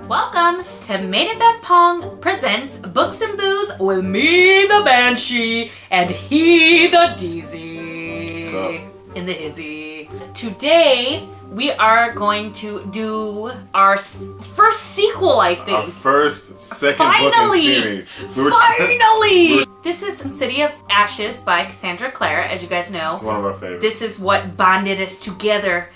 Welcome to Main Event Pong presents Books and Booze with me, the Banshee, and he, the DZ. In the hizzy. Today, we are going to do our first sequel, I think. Our second book in series. Finally! This is City of Ashes by Cassandra Clare, as you guys know. One of our favorites. This is what bonded us together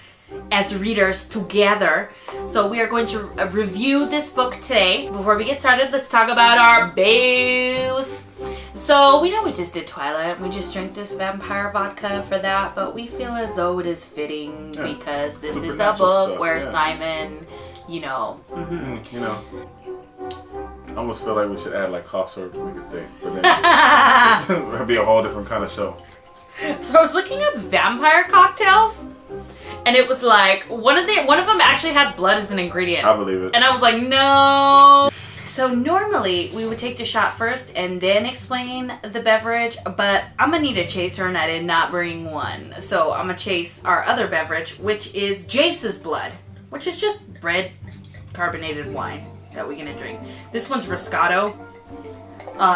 as readers together. So we are going to review this book today. Before we get started, let's talk about our booze. So we know we just did Twilight. We just drank this Vampyre Vodka for that, but we feel as though it is fitting because this is the book stuff, where Simon, you know. You know. I almost feel like we should add like cough syrup to make it thick, but then that'd be a whole different kind of show. So I was looking up vampire cocktails, and it was like one of them actually had blood as an ingredient. I believe it. And I was like, no. So normally we would take the shot first and then explain the beverage, but I'm gonna need a chaser and I did not bring one. So I'm gonna chase our other beverage, which is Jace's blood, which is just red carbonated wine that we're gonna drink. This one's Roscoto.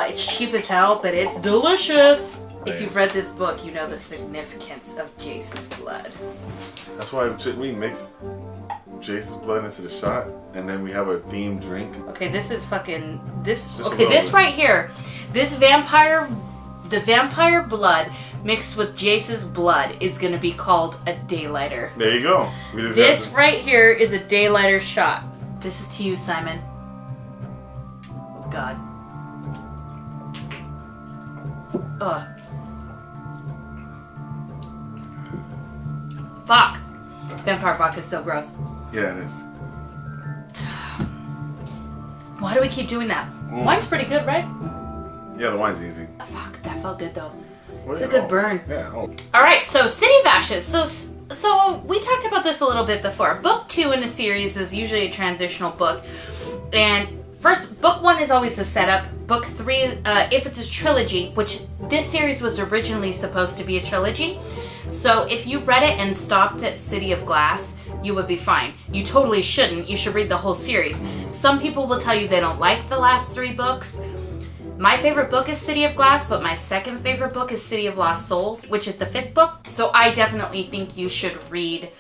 It's cheap as hell, but it's delicious. If you've read this book, you know the significance of Jace's blood. That's why we mix Jace's blood into the shot, and then we have a themed drink. Okay, this is fucking this. Okay, this right here, the vampire blood mixed with Jace's blood is gonna be called a daylighter. There you go. This right here is a daylighter shot. This is to you, Simon. Oh God. Ugh. Fuck. Vampire vodka is still gross. Yeah, it is. Why do we keep doing that? Wine's pretty good, right? Yeah, the wine's easy. Fuck, that felt good though. Well, It's a good burn. Yeah. All right, so City of Ashes. So we talked about this a little bit before. Book 2 in a series is usually a transitional book, and book 1 is always the setup. Book 3, if it's a trilogy, which this series was originally supposed to be a trilogy. So if you read it and stopped at City of Glass, you would be fine. You totally shouldn't. You should read the whole series. Some people will tell you they don't like the last 3 books. My favorite book is City of Glass, but my second favorite book is City of Lost Souls, which is the 5th book. So I definitely think you should read,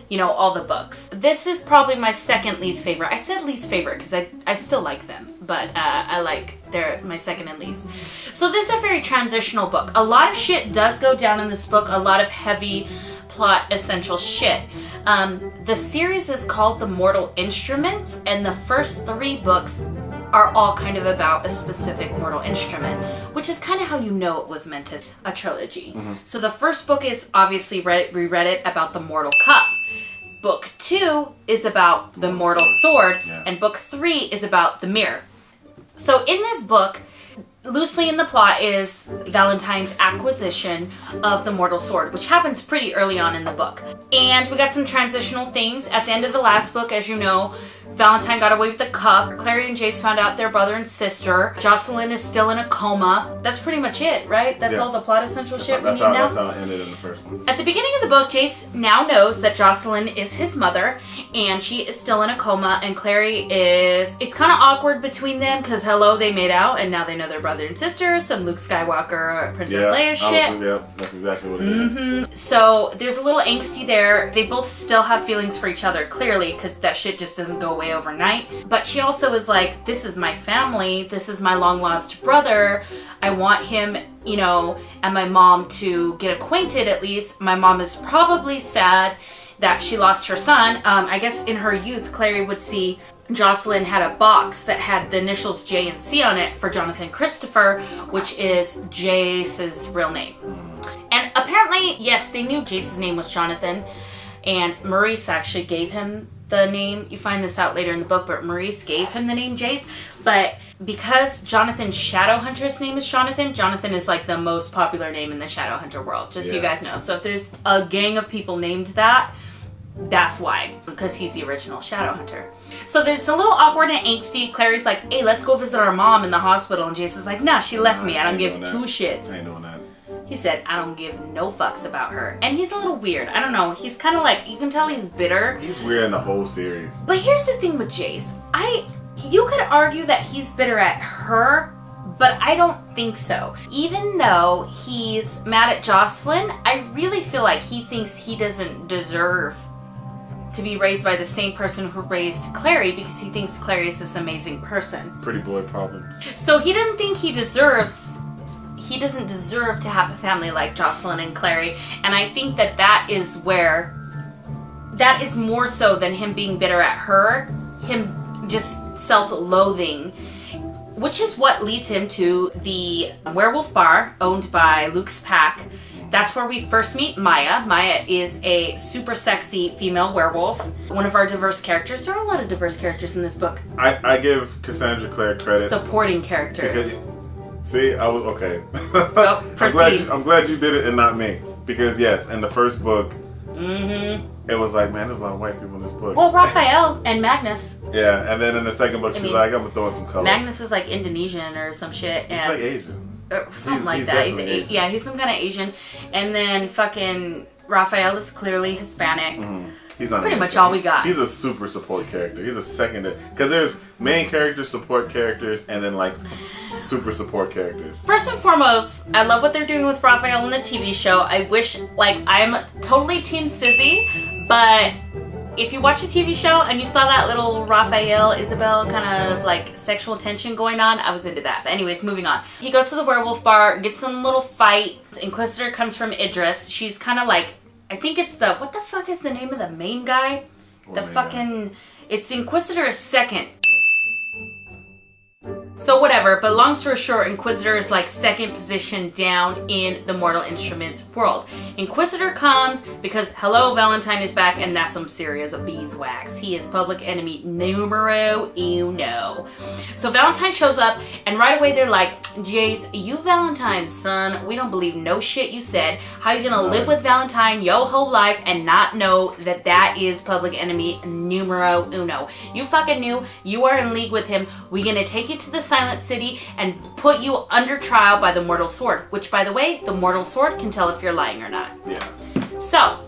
you know, all the books. This is probably my second least favorite. I said least favorite because I still like them, but they're my second and least. So this is a very transitional book. A lot of shit does go down in this book, a lot of heavy plot essential shit. The series is called The Mortal Instruments, and the first 3 books are all kind of about a specific mortal instrument, which is kind of how you know it was meant as a trilogy. So the first book is obviously we read it about the Mortal Cup. Book 2 is about the Mortal Sword, and book 3 is about the Mirror. So in this book, loosely in the plot is Valentine's acquisition of the Mortal Sword, which happens pretty early on in the book. And we got some transitional things. At the end of the last book, as you know, Valentine got away with the cup. Clary and Jace found out they're brother and sister. Jocelyn is still in a coma. That's pretty much it, right? That's all the plot essential shit we need now. That's how it ended in the first one. At the beginning of the book, Jace now knows that Jocelyn is his mother, and she is still in a coma, and Clary is... It's kind of awkward between them, because hello, they made out, and now they know they're brother and sister, some Luke Skywalker, Princess Leia shit. Yeah, that's exactly what it is. So there's a little angsty there. They both still have feelings for each other, clearly, because that shit just doesn't go away overnight. But she also is like, this is my family, this is my long lost brother, I want him, you know, and my mom to get acquainted at least. My mom is probably sad that she lost her son. I guess in her youth, Clary would see Jocelyn had a box that had the initials J and C on it for Jonathan Christopher, which is Jace's real name. And apparently, yes, they knew Jace's name was Jonathan, and Maurice actually gave him the name. You find this out later in the book, but Maurice gave him the name Jace. But because Jonathan's Shadowhunter's name is Jonathan, Jonathan is like the most popular name in the Shadowhunter world, just so you guys know. So if there's a gang of people named that, that's why, because he's the original Shadowhunter. So there's a little awkward and angsty. Clary's like, hey, let's go visit our mom in the hospital. And Jason's like, nah, she left me. I don't give 2 shits. I ain't doing that. He said, I don't give no fucks about her. And he's a little weird. I don't know. He's kind of like, you can tell he's bitter. He's weird in the whole series. But here's the thing with Jace. You could argue that he's bitter at her, but I don't think so. Even though he's mad at Jocelyn, I really feel like he thinks he doesn't deserve to be raised by the same person who raised Clary because he thinks Clary is this amazing person. Pretty boy problems. So he doesn't think he doesn't deserve to have a family like Jocelyn and Clary. And I think that is more so than him being bitter at her, him just self-loathing, which is what leads him to the werewolf bar owned by Luke's pack. That's where we first meet Maya. Maya is a super sexy female werewolf. One of our diverse characters. There are a lot of diverse characters in this book. I give Cassandra Clare credit. Supporting characters. See, I was okay. Well, I'm glad you did it and not me. Because yes, in the first book, it was like, man, there's a lot of white people in this book. Well, Raphael and Magnus. Yeah, and then in the second book, she's like, I'm gonna throw in some color. Magnus is like Indonesian or some shit. He's like Asian. Something like that. Asian. He's some kind of Asian. And then fucking Raphael is clearly Hispanic. He's pretty much all we got. He's a super support character. He's a secondary. Because there's main characters, support characters, and then like super support characters. First and foremost, I love what they're doing with Raphael in the TV show. I wish, I'm totally Team Sizzy, but if you watch a TV show and you saw that little Raphael, Isabel kind of like sexual tension going on, I was into that. But anyways, moving on. He goes to the werewolf bar, gets in a little fight. Inquisitor comes from Idris. She's kind of like, I think it's what the fuck is the name of the main guy? It's Inquisitor's second. So whatever, but long story short, Inquisitor is like second position down in the Mortal Instruments world. Inquisitor comes because hello, Valentine is back, and that's some serious beeswax. He is public enemy numero uno. So Valentine shows up, and right away they're like, Jace, you Valentine's son, we don't believe no shit you said. How you gonna live with Valentine your whole life and not know that is public enemy numero uno? You fucking knew you are in league with him. We gonna take you to the Silent City and put you under trial by the Mortal Sword, which by the way, the Mortal Sword can tell if you're lying or not. Yeah. So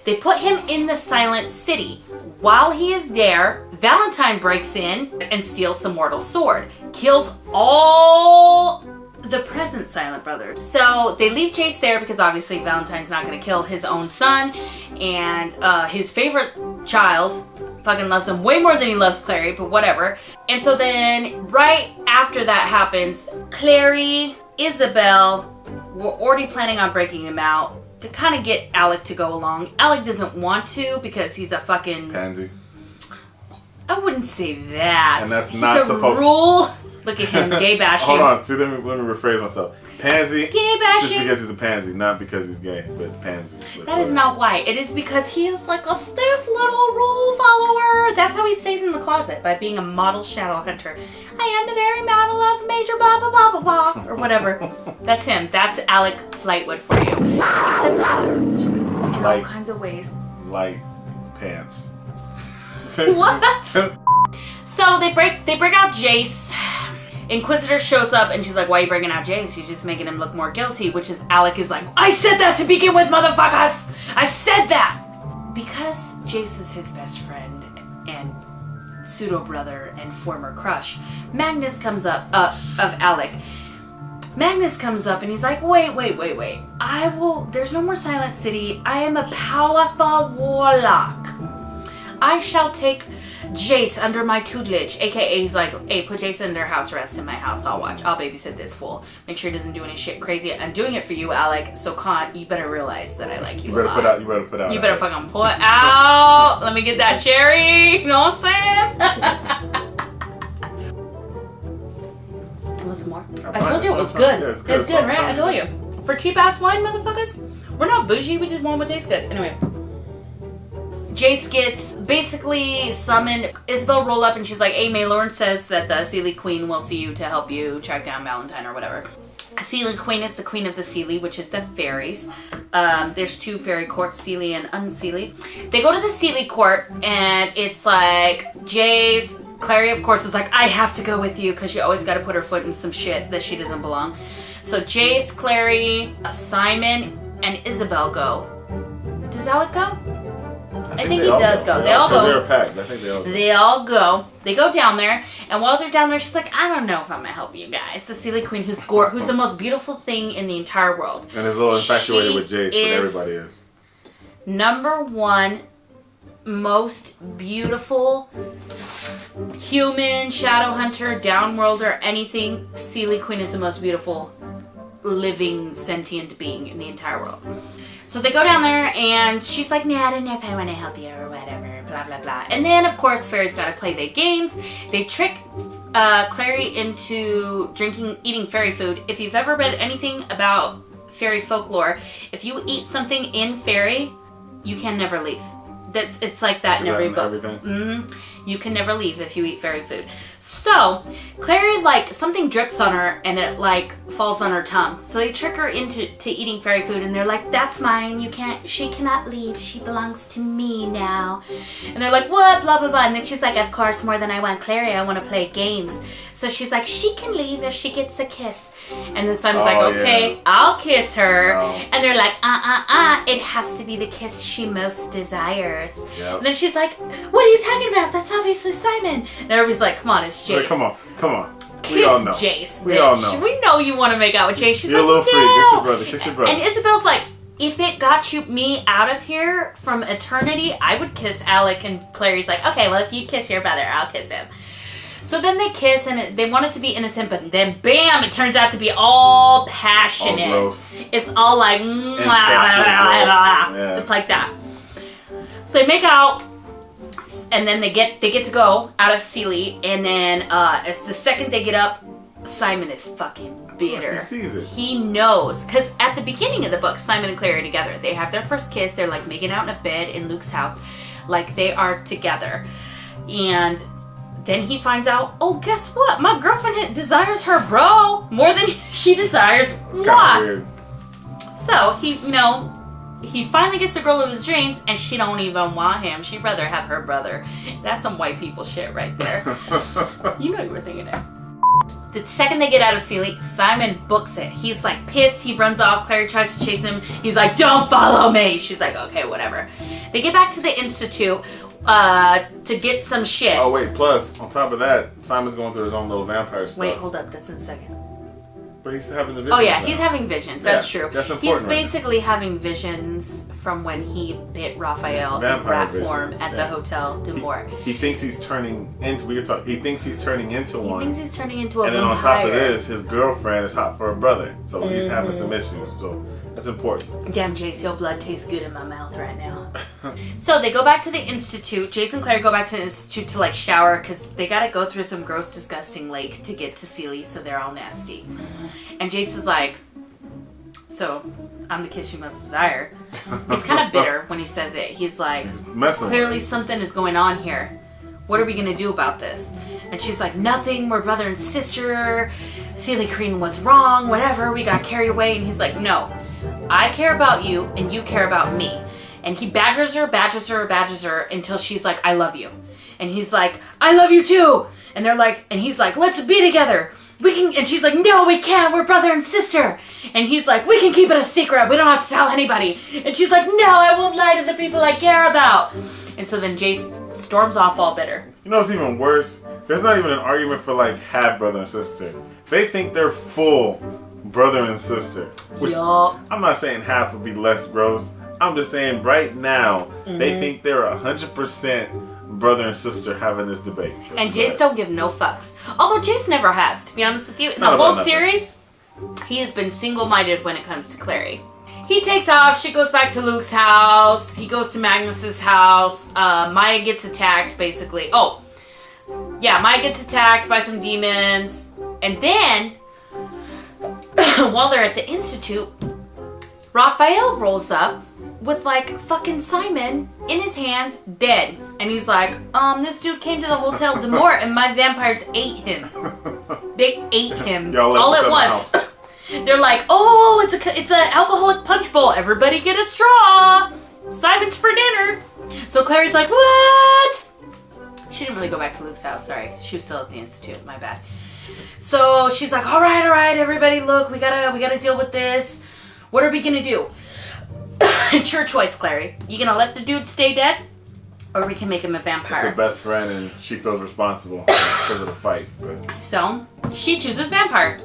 they put him in the Silent City. While he is there, Valentine breaks in and steals the Mortal Sword, kills all the present Silent Brothers. So they leave Jace there because obviously Valentine's not going to kill his own son, and his favorite child fucking loves him way more than he loves Clary, but whatever. And so then right after that happens, Clary, Isabel were already planning on breaking him out. They kind of get Alec to go along. Alec doesn't want to because he's a fucking pansy. I wouldn't say that. And that's he's not supposed to. Look at him, gay bashing. Hold on, see, let me rephrase myself. Pansy, gay bashing. Just because he's a pansy, not because he's gay, but pansy. That is not why. It is because he is like a stiff little rule follower. That's how he stays in the closet, by being a model shadow hunter. I am the very model of Major Baba Baba Baba, or whatever. That's him. That's Alec Lightwood for you. Except hotter in all kinds of ways. Light pants. What? So they break out Jace. Inquisitor shows up and she's like, why are you bringing out Jace? You're just making him look more guilty, which is Alec is like, I said that to begin with, motherfuckers! I said that! Because Jace is his best friend and pseudo-brother and former crush, Magnus comes up, of Alec. Magnus comes up and he's like, wait. There's no more Silent City. I am a powerful warlock. I shall take Jace under my tutelage, aka he's like, hey, put Jace under house arrest in my house. I'll watch. I'll babysit this fool. Make sure he doesn't do any shit crazy. I'm doing it for you, Alec. So you better realize that I like you. You better put out. You better fucking pull it out. Let me get that cherry. You know what I'm saying? Was more? I told you it was good. Yeah, it's good, right? I told you. For cheap ass wine, motherfuckers. We're not bougie. We just want what tastes good. Anyway. Jace gets basically summoned. Isabel roll up and she's like, hey, Maylorn says that the Seelie Queen will see you to help you track down Valentine or whatever. Seelie Queen is the queen of the Seelie, which is the fairies. There's two fairy courts, Seelie and Unseelie. They go to the Seelie court and it's like Jace, Clary of course is like, I have to go with you because she always got to put her foot in some shit that she doesn't belong. So Jace, Clary, Simon, and Isabel go. Does Alec go? I think he does go. They all go. They're a pack. I think they all go. They all go. They go down there, and while they're down there, she's like, I don't know if I'm gonna help you guys. The Seelie Queen, who's the most beautiful thing in the entire world. And is a little infatuated with Jace, but everybody is. Number one most beautiful human, Shadowhunter, Downworlder, anything. Seelie Queen is the most beautiful living sentient being in the entire world. So they go down there and she's like, nah, I don't know if I want to help you or whatever, blah, blah, blah. And then, of course, fairies got to play their games. They trick Clary into eating fairy food. If you've ever read anything about fairy folklore, if you eat something in fairy, you can never leave. It's like that in every book. Mm-hmm. You can never leave if you eat fairy food. So, Clary, like, something drips on her and it, like, falls on her tongue. So they trick her into eating fairy food and they're like, that's mine. She cannot leave. She belongs to me now. And they're like, what? Blah, blah, blah. And then she's like, of course, more than I want Clary, I want to play games. So she's like, she can leave if she gets a kiss. And then Simon's like, okay, yeah, I'll kiss her. No. And they're like, it has to be the kiss she most desires. Yep. And then she's like, what are you talking about? That's obviously Simon. And everybody's like, come on, it's Jace. Wait, come on. Kiss we all know. Jace, bitch. We all know. We know you want to make out with Jace. She's You're like, a little freak. Kiss your brother. And Isabel's like, if it got me out of here from eternity, I would kiss Alec. And Clary's like, okay, well, if you kiss your brother, I'll kiss him. So then they kiss, and they want it to be innocent, but then, bam, it turns out to be all passionate. All gross. It's all like, yeah. It's like that. So they make out, and then they get to go out of Seelie, and then it's the second they get up, Simon is fucking bitter. He sees it. He knows, because at the beginning of the book, Simon and Clary are together. They have their first kiss. They're like making out in a bed in Luke's house, like they are together, and then he finds out, oh, guess what? My girlfriend desires her bro more than she desires It's kind of weird. So he finally gets the girl of his dreams, and she don't even want him. She'd rather have her brother. That's some white people shit right there. You know you were thinking it. The second they get out of Seelie, Simon books it. He's like pissed. He runs off. Clary tries to chase him. He's like, don't follow me. She's like, okay, whatever. They get back to the Institute to get some shit. Oh, wait. Plus, on top of that, Simon's going through his own little vampire stuff. Wait, hold up. That's in a second. But he's having the visions. Oh, yeah. Now. He's having visions. That's true. That's important. He's basically having visions from when he bit Raphael in rat form at the Hotel Dumour. He thinks he's turning into... He thinks he's turning into one. He thinks he's turning into a vampire. And then on top of this, his girlfriend is hot for a brother. So he's having some issues. So that's important. Damn, Jace, your blood tastes good in my mouth right now. So they go back to the Institute. Jace and Claire go back to the Institute to, like, shower because they got to go through some gross, disgusting lake to get to Seelie, so they're all nasty. And Jace is like, so I'm the kiss you must desire. He's kind of bitter when he says it. He's like, clearly something is going on here. What are we going to do about this? And she's like, nothing. We're brother and sister. Seelie Queen was wrong. Whatever. We got carried away. And he's like, no. I care about you and you care about me. And he badgers her until she's like, I love you. And he's like, I love you too. And he's like, let's be together. We can, and she's like, no, we can't. We're brother and sister. And he's like, we can keep it a secret. We don't have to tell anybody. And she's like, no, I won't lie to the people I care about. And so then Jace storms off all bitter. You know what's even worse? There's not even an argument for like half brother and sister. They think they're full brother and sister. Which I'm not saying half would be less gross. I'm just saying right now, they think they're 100% brother and sister having this debate. And Jace don't give no fucks. Although Jace never has, to be honest with you. In the whole series, he has been single-minded when it comes to Clary. He takes off. She goes back to Luke's house. He goes to Magnus's house. Maya gets attacked, basically. Oh, yeah, Maya gets attacked by some demons. And then, while they're at the Institute, Raphael rolls up with, like, fucking Simon in his hands, dead. And he's like, this dude came to the Hotel Dumour and my vampires ate him. They ate him all at once. They're like, oh, it's an alcoholic punch bowl. Everybody get a straw. Simon's for dinner. So Clary's like, what? She didn't really go back to Luke's house. Sorry. She was still at the Institute. My bad. So she's like, all right, everybody, look, we gotta deal with this. What are we gonna do? It's your choice, Clary. You gonna let the dude stay dead? Or we can make him a vampire. It's her best friend and she feels responsible because of the fight. But. So, she chooses vampire.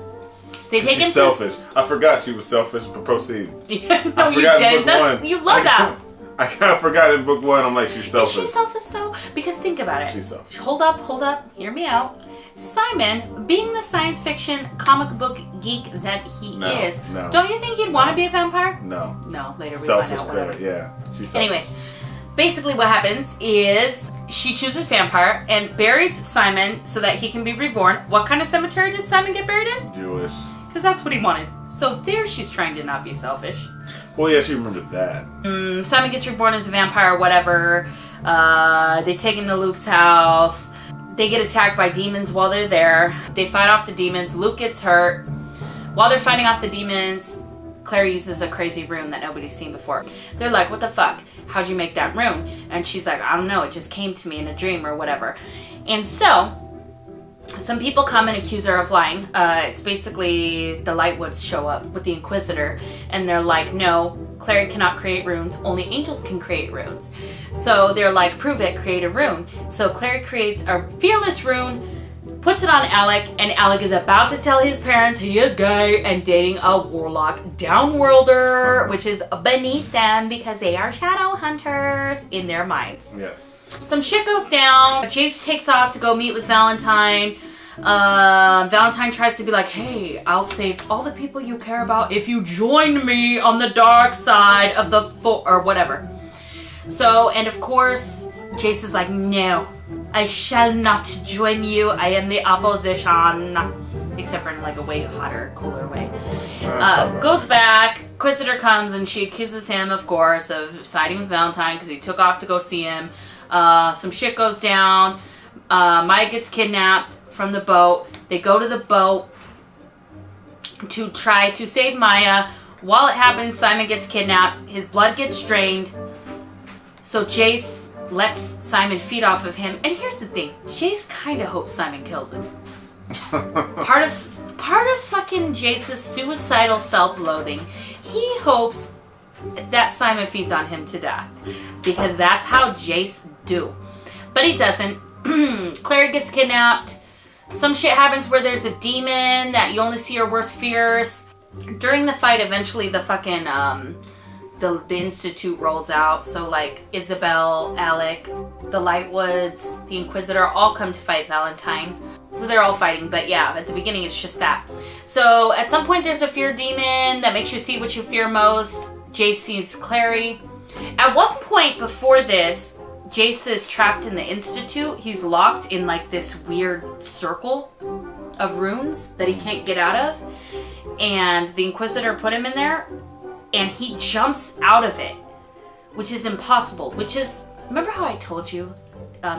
They take She's selfish. I forgot she was selfish, but proceed. No, you didn't. You love that. I kind of forgot in book 1, I'm like, she's selfish. Is she selfish though? Because think about it. She's selfish. Hold up. Hear me out. Simon, being the science fiction comic book geek that he is, don't you think he'd want to be a vampire? No. Later we selfish find out. Claire, yeah. She's selfish. Anyway, basically what happens is she chooses vampire and buries Simon so that he can be reborn. What kind of cemetery does Simon get buried in? Jewish. Because that's what he wanted. So there she's trying to not be selfish. Well, yeah, she remembered that. Simon gets reborn as a vampire, whatever. They take him to Luke's house. They get attacked by demons while they're there. They fight off the demons. Luke gets hurt. While they're fighting off the demons, Claire uses a crazy rune that nobody's seen before. They're like, what the fuck? How'd you make that rune? And she's like, I don't know. It just came to me in a dream or whatever. And so, some people come and accuse her of lying. It's basically the Lightwoods show up with the Inquisitor. And they're like, no, Clary cannot create runes. Only angels can create runes. So they're like, prove it, create a rune. So Clary creates a fearless rune, puts it on Alec, and Alec is about to tell his parents he is gay and dating a warlock downworlder, which is beneath them because they are shadow hunters in their minds. Yes. Some shit goes down. Jace takes off to go meet with Valentine. Valentine tries to be like, hey, I'll save all the people you care about if you join me on the dark side of the or whatever. So, and of course, Jace is like, no, I shall not join you. I am the opposition. Except for in like a way hotter, cooler way. Goes back. Inquisitor comes and she accuses him, of course, of siding with Valentine because he took off to go see him. Some shit goes down. Maya gets kidnapped from the boat. They go to the boat to try to save Maya. While it happens, Simon gets kidnapped. His blood gets drained. So Jace lets Simon feed off of him. And here's the thing. Jace kind of hopes Simon kills him. Part of fucking Jace's suicidal self-loathing. He hopes that Simon feeds on him to death. Because that's how Jace do. But he doesn't. Claire gets kidnapped. Some shit happens where there's a demon that you only see her worst fears. During the fight, eventually the fucking, the Institute rolls out. So, like, Isabel, Alec, the Lightwoods, the Inquisitor all come to fight Valentine. So they're all fighting. But yeah, at the beginning, it's just that. So, at some point, there's a fear demon that makes you see what you fear most. Jace sees Clary. At one point before this, Jace is trapped in the Institute. He's locked in like this weird circle of runes that he can't get out of. And the Inquisitor put him in there. And he jumps out of it. Which is impossible. Which is... Remember how I told you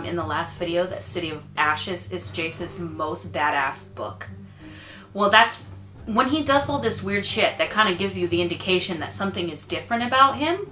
in the last video that City of Ashes is Jace's most badass book? Well, that's... When he does all this weird shit that kind of gives you the indication that something is different about him.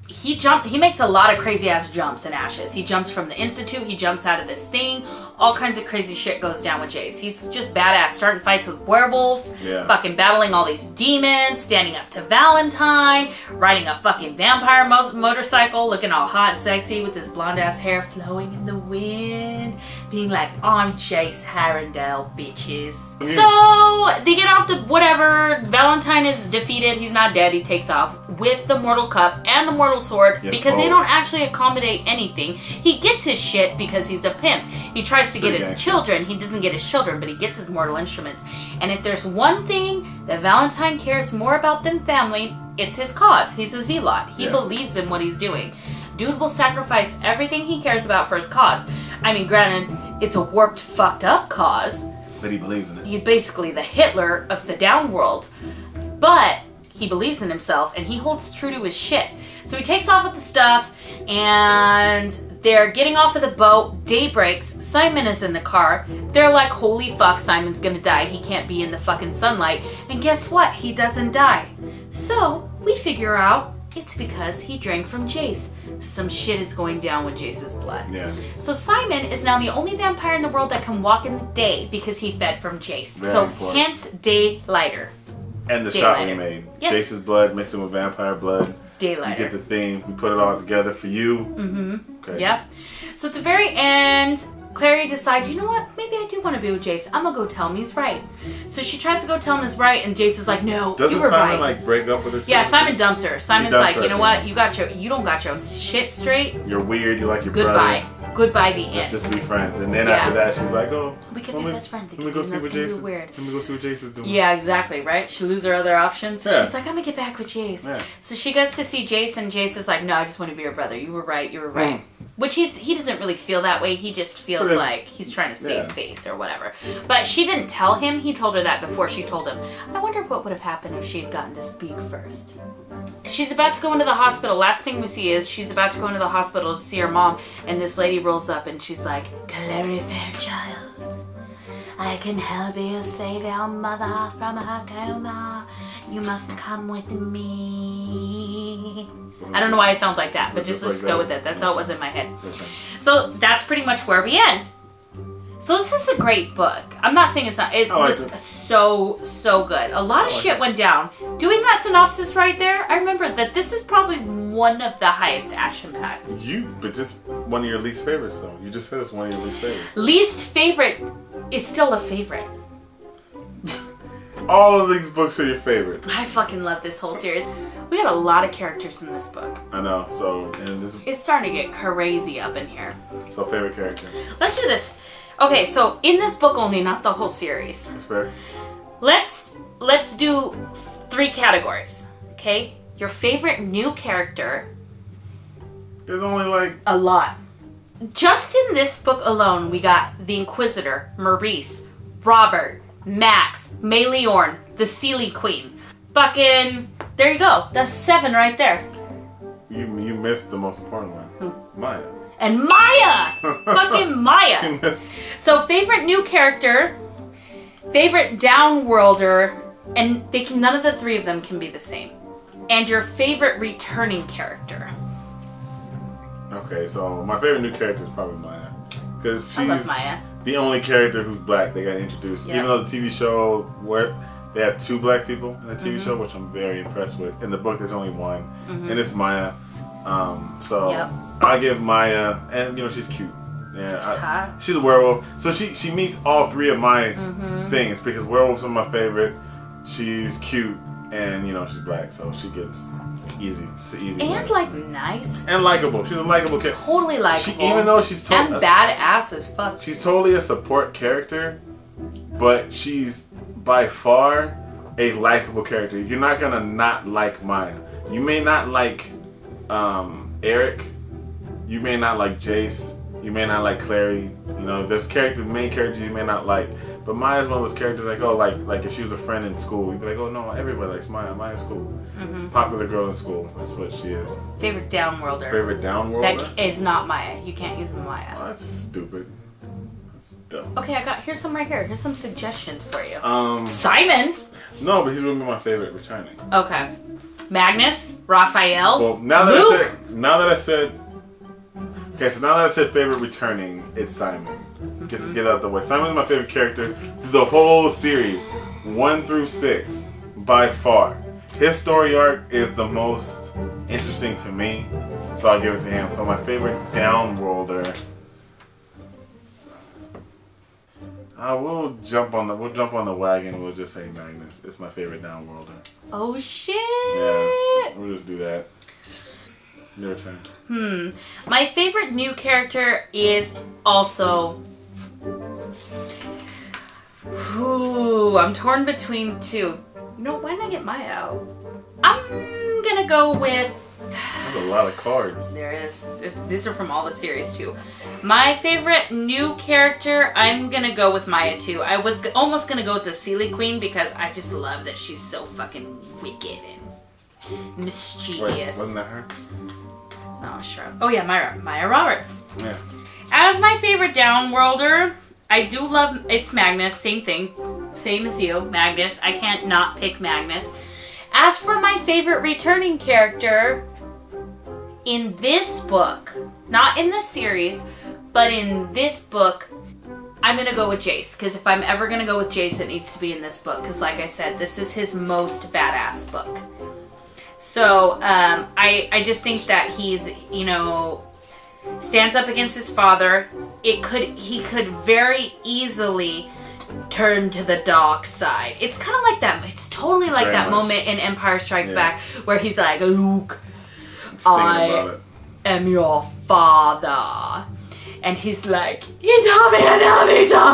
He makes a lot of crazy ass jumps in Ashes. He jumps from the Institute, he jumps out of this thing, all kinds of crazy shit goes down with Jace. He's just badass, starting fights with werewolves, fucking battling all these demons, standing up to Valentine, riding a fucking vampire motorcycle, looking all hot and sexy with his blonde ass hair flowing in the wind, being like, I'm Jace Harrendale, bitches. So, they get off to whatever, Valentine is defeated, he's not dead, he takes off with the Mortal Cup and the Mortal Sword because they don't actually accommodate anything. He gets his shit because he's the pimp. He tries to get his children. He doesn't get his children, but he gets his mortal instruments. And if there's one thing that Valentine cares more about than family, it's his cause. He's a zealot. He believes in what he's doing. Dude will sacrifice everything he cares about for his cause. I mean, granted, it's a warped, fucked up cause. But he believes in it. He's basically the Hitler of the Downworld. But he believes in himself and he holds true to his shit. So he takes off with the stuff and they're getting off of the boat. Day breaks. Simon is in the car. They're like, holy fuck, Simon's gonna die. He can't be in the fucking sunlight. And guess what? He doesn't die. So we figure out It's because he drank from Jace. Some shit is going down with Jace's blood. Yeah. So Simon is now the only vampire in the world that can walk in the day because he fed from Jace. Very so important. hence Daylighter. And the shot we made. Yes. Jace's blood mixing with vampire blood. Daylighter. You get the theme. We put it all together for you. Mm-hmm. Okay. Yep. So at the very end, Clary decides, you know what? Maybe I do want to be with Jace. I'm gonna go tell him he's right. So she tries to go tell him he's right, and Jace is like, no, Doesn't you were Simon right. like break up with her too? Yeah, Simon dumps her. Simon's dumps like, her, you know yeah. what? You don't got your shit straight. You're weird. You like your Goodbye. brother. Goodbye. The Let's end. just be friends. And then Yeah. after that, she's like, oh, We could be best friends Let me again. go see what Jace. Weird. Let me go see what Jace is doing. Yeah, exactly, right? She loses her other options. So Yeah. she's like, I'm gonna get back with Jace. Yeah. So she goes to see Jace, and Jace is like, no, I just want to be your brother. You were right. Which he doesn't really feel that way. He just feels like he's trying to save face or whatever. But she didn't tell him. He told her that before she told him. I wonder what would have happened if she had gotten to speak first. She's about to go into the hospital. Last thing we see is she's about to go into the hospital to see her mom, and this lady rolls up and she's like, Clary Fairchild, I can help you save your mother from her coma. You must come with me. I don't know why it sounds like that, but just let's go with it. That's how it was in my head. Okay. So that's pretty much where we end. So this is a great book. I'm not saying it's not. It was so good. A lot of shit went down. Doing that synopsis right there, I remember that this is probably one of the highest action-packed. But just one of your least favorites, though. You just said it's one of your least favorites. Least favorite is still a favorite. All of these books are your favorite. I fucking love this whole series. We got a lot of characters in this book. I know. So, and this. It's starting to get crazy up in here. So, favorite character. Let's do this. Okay, so in this book only, not the whole series. That's fair. Let's do 3 categories. Okay, your favorite new character. There's only like a lot. Just in this book alone, we got the Inquisitor, Maurice, Robert, Max, Meleorn, the Sealy Queen. Fucking, there you go. That's 7 right there. You missed the most important one. Maya. And Maya! Fucking Maya! So favorite new character, favorite downworlder, and none of the 3 of them can be the same. And your favorite returning character. Okay, so my favorite new character is probably Maya. Because I love she's Maya. the only character who's black they got introduced. Yep. Even though the TV show, where they have 2 black people in the TV show, which I'm very impressed with. In the book, there's only 1, and it's Maya. So I give Maya, and she's cute. Yeah, she's a werewolf. So she meets all 3 of my things because werewolves are my favorite. She's cute, and she's black, so she gets easy. It's an easy. And nice. And likable. She's a likable character. Totally likable. Even though she's and badass as fuck. She's totally a support character, but she's by far a likable character. You're not gonna not like Maya. You may not like Eric. You may not like Jace. You may not like Clary. There's main characters you may not like. But Maya's one of those characters like if she was a friend in school, you'd be like, oh no, everybody likes Maya. Maya's cool. Popular girl in school. That's what she is. Favorite downworlder. Favorite downworlder? That is not Maya. You can't use Maya. Oh, that's stupid. That's dumb. Okay, here's some right here. Here's some suggestions for you. Simon! No, but he's gonna be my favorite returning. Okay. Magnus, Raphael, Well, now that I said favorite returning, it's Simon. Get out the way. Simon's my favorite character through the whole series, 1 through 6, by far. His story arc is the most interesting to me, so I'll give it to him. So my favorite downworlder. We'll jump on the wagon and we'll just say Magnus. It's my favorite downworlder. Oh shit! Yeah, we'll just do that. Your turn. My favorite new character is also. I'm torn between 2. Why not get Maya out? I'm gonna go with. That's a lot of cards. These are from all the series too. My favorite new character, I'm gonna go with Maya too. I was almost gonna go with the Sealy Queen because I just love that she's so fucking wicked and mischievous. Wait, wasn't that her? Oh, sure. Oh yeah, Maya Roberts. Yeah. As my favorite downworlder, I do love, it's Magnus, same thing. Same as you, Magnus. I can't not pick Magnus. As for my favorite returning character in this book, not in this series, but in this book, I'm going to go with Jace. Because if I'm ever going to go with Jace, it needs to be in this book. Because like I said, this is his most badass book. So I just think that he's, you know, stands up against his father. He could very easily turn to the dark side. It's kind of like that. It's totally like that moment in Empire Strikes Back where he's like, Luke, I am your father. And he's like, he told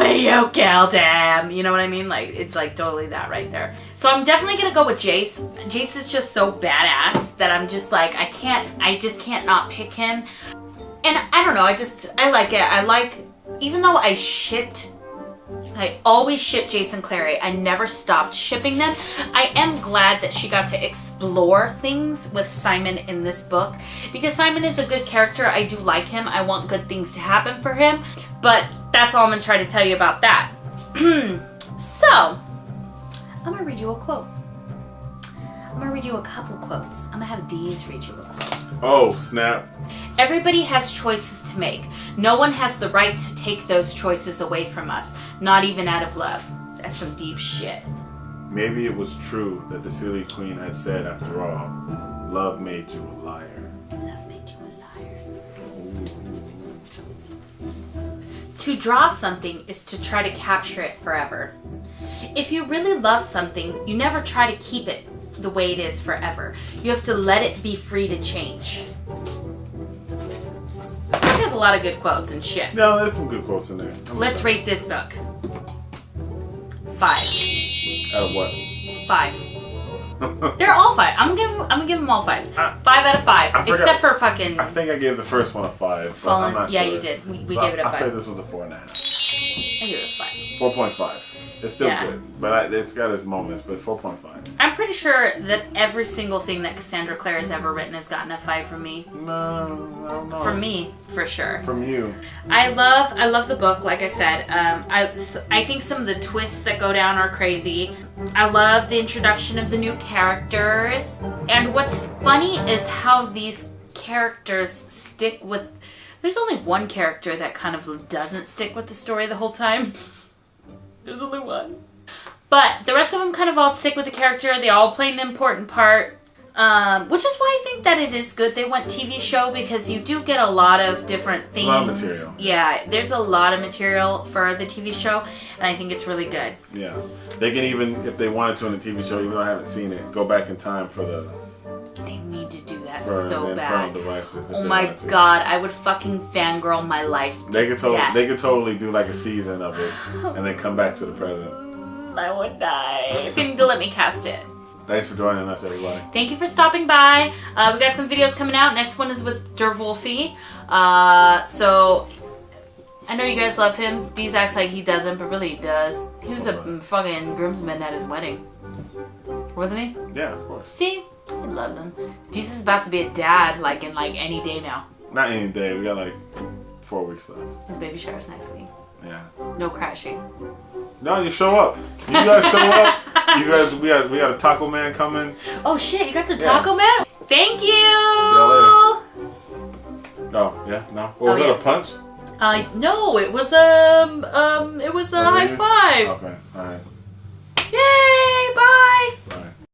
me, you killed him. You know what I mean? Like, it's like totally that right there. So I'm definitely going to go with Jace. Jace is just so badass that I'm just like, I just can't not pick him. And I don't know, I like it. Even though I always shipped Jace and Clary. I never stopped shipping them. I am glad that she got to explore things with Simon in this book. Because Simon is a good character. I do like him. I want good things to happen for him. But that's all I'm going to try to tell you about that. So, I'm going to read you a quote. I'm going to read you a couple quotes. I'm going to have Deez read you a quote. Oh, snap. Everybody has choices to make. No one has the right to take those choices away from us, not even out of love. That's some deep shit. Maybe it was true that the silly queen had said, after all, love made you a liar. Love made you a liar. To draw something is to try to capture it forever. If you really love something, you never try to keep it the way it is forever. You have to let it be free to change. This book has a lot of good quotes and shit. No, there's some good quotes in there. Let's rate this book. 5. Out of what? 5. They're all 5. I'm gonna give them all 5s. 5 out of 5. Except for fucking. I think I gave the first one a 5. Fallen. I'm not yeah, sure. you did. We So gave it a 5. I said this was a 4.5. I gave it a 5. 4.5. It's still good, but it's got its moments. But 4.5. I'm pretty sure that every single thing that Cassandra Clare has ever written has gotten a 5 from me. No, I don't know. From me, for sure. From you. I love the book. Like I said, I think some of the twists that go down are crazy. I love the introduction of the new characters, and what's funny is how these characters stick with. There's only one character that kind of doesn't stick with the story the whole time. There's only one. But the rest of them kind of all stick with the character. They all play an important part. Which is why I think that it is good they went TV show, because you do get a lot of different things. A lot of material. Yeah, there's a lot of material for the TV show, and I think it's really good. Yeah. They can even, if they wanted to in the TV show, even though I haven't seen it, go back in time for the... They need to do that so bad. Infernal devices. Oh my god, I would fucking fangirl my life to death. They could totally do like a season of it and then come back to the present. I would die. They need to let me cast it. Thanks for joining us, everybody. Thank you for stopping by. We got some videos coming out. Next one is with Derwolfie. So I know you guys love him. Deez acts like he doesn't, but really he does. He was a fucking groomsman at his wedding. Wasn't he? Yeah, of course. See? He loves him. Deez is about to be a dad like in like any day now. Not any day. We got like 4 weeks left. His baby shower's next week. Yeah. No crashing. No, you show up. You guys show up. You guys, we got a taco man coming. Oh shit! You got the taco man. Thank you. See y'all later. Oh yeah, no. Was that a punch? No, it was a high five. Okay, all right.